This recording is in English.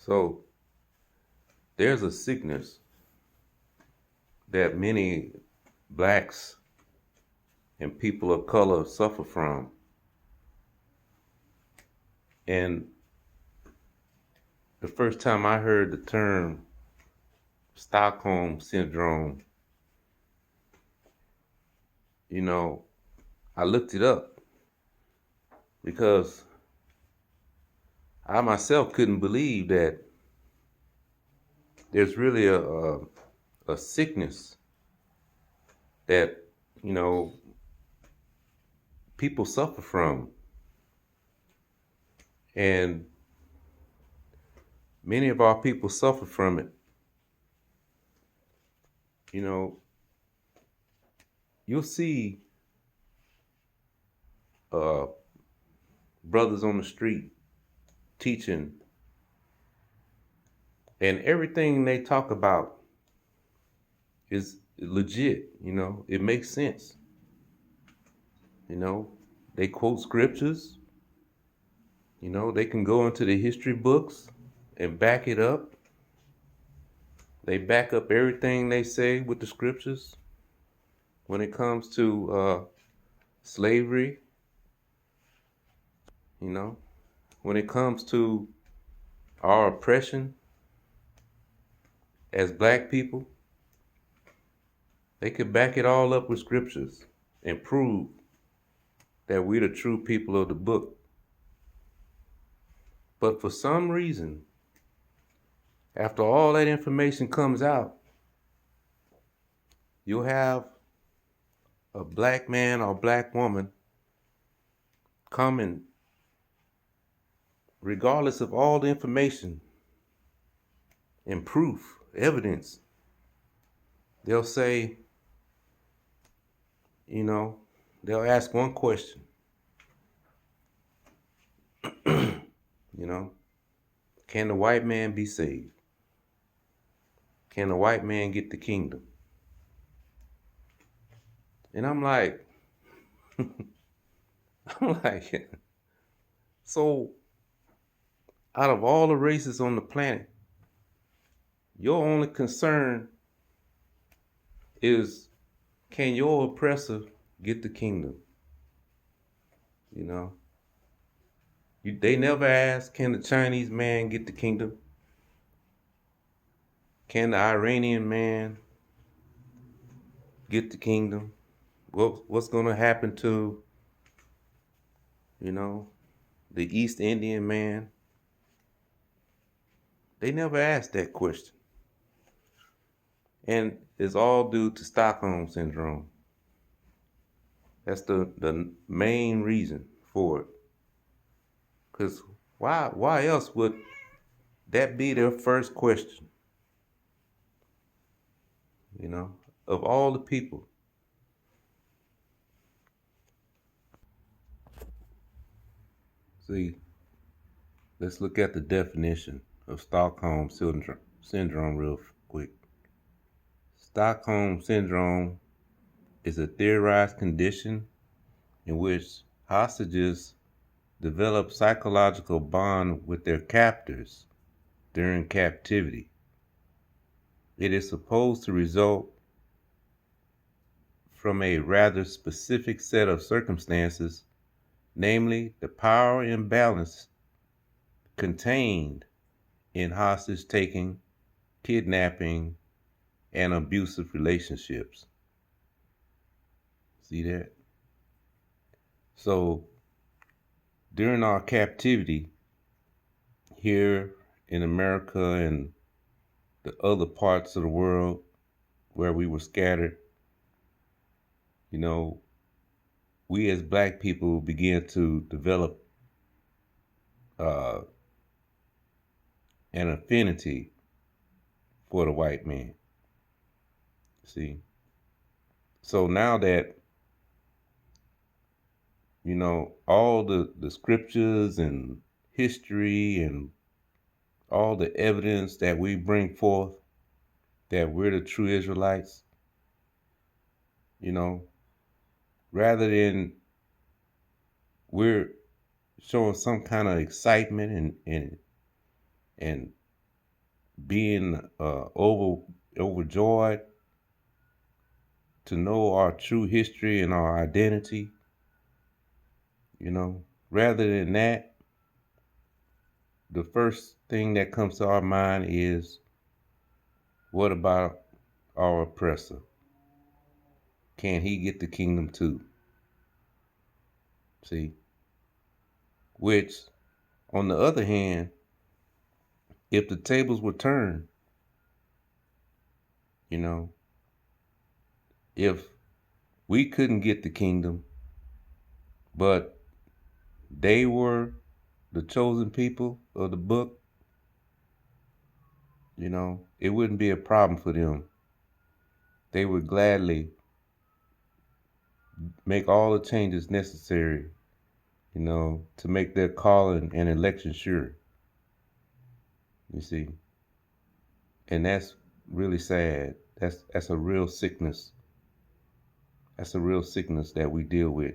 So there's a sickness that many blacks and people of color suffer from. And the first time I heard the term Stockholm syndrome, you know, I looked it up because I myself couldn't believe that there's really a sickness that, you know, people suffer from. And many of our people suffer from it. You know, you'll see uh, brothers on the street teaching, and everything they talk about is legit. It makes sense. You know, they quote scriptures. They can go into the history books and back it up. They back up everything they say with the scriptures when it comes to slavery. You know, when it comes to our oppression as black people, they could back it all up with scriptures and prove that we're the true people of the book. But for some reason, after all that information comes out, you'll have a black man or black woman come and, regardless of all the information and proof, evidence, they'll say, they'll ask one question, you know, can the white man be saved? Can the white man get the kingdom? And I'm like, I'm like, so out of all the races on the planet, your only concern is, can your oppressor get the kingdom? They never ask, can the Chinese man get the kingdom? Can the Iranian man get the kingdom? What's going to happen to, the East Indian man? They never ask that question. And it's all due to Stockholm syndrome. That's the main reason for it. Because why else would that be their first question? Of all the people. See, let's look at the definition of Stockholm syndrome real quick. Stockholm syndrome is a theorized condition in which hostages develop psychological bond with their captors during captivity. It is supposed to result from a rather specific set of circumstances, namely the power imbalance contained in hostage taking, kidnapping, and abusive relationships. See that? So during our captivity here in America and the other parts of the world where we were scattered, we as black people began to develop uh, an affinity for the white man. See? So now that, all the scriptures and history and all the evidence that we bring forth that we're the true Israelites, rather than we're showing some kind of excitement and being overjoyed to know our true history and our identity, you know. Rather than that, the first thing that comes to our mind is, what about our oppressor? Can he get the kingdom too? See? Which, on the other hand, if the tables were turned, you know, if we couldn't get the kingdom, but they were the chosen people of the book, you know, it wouldn't be a problem for them. They would gladly make all the changes necessary, you know, to make their calling and election sure, you see. And that's really sad. That's a real sickness. That's a real sickness that we deal with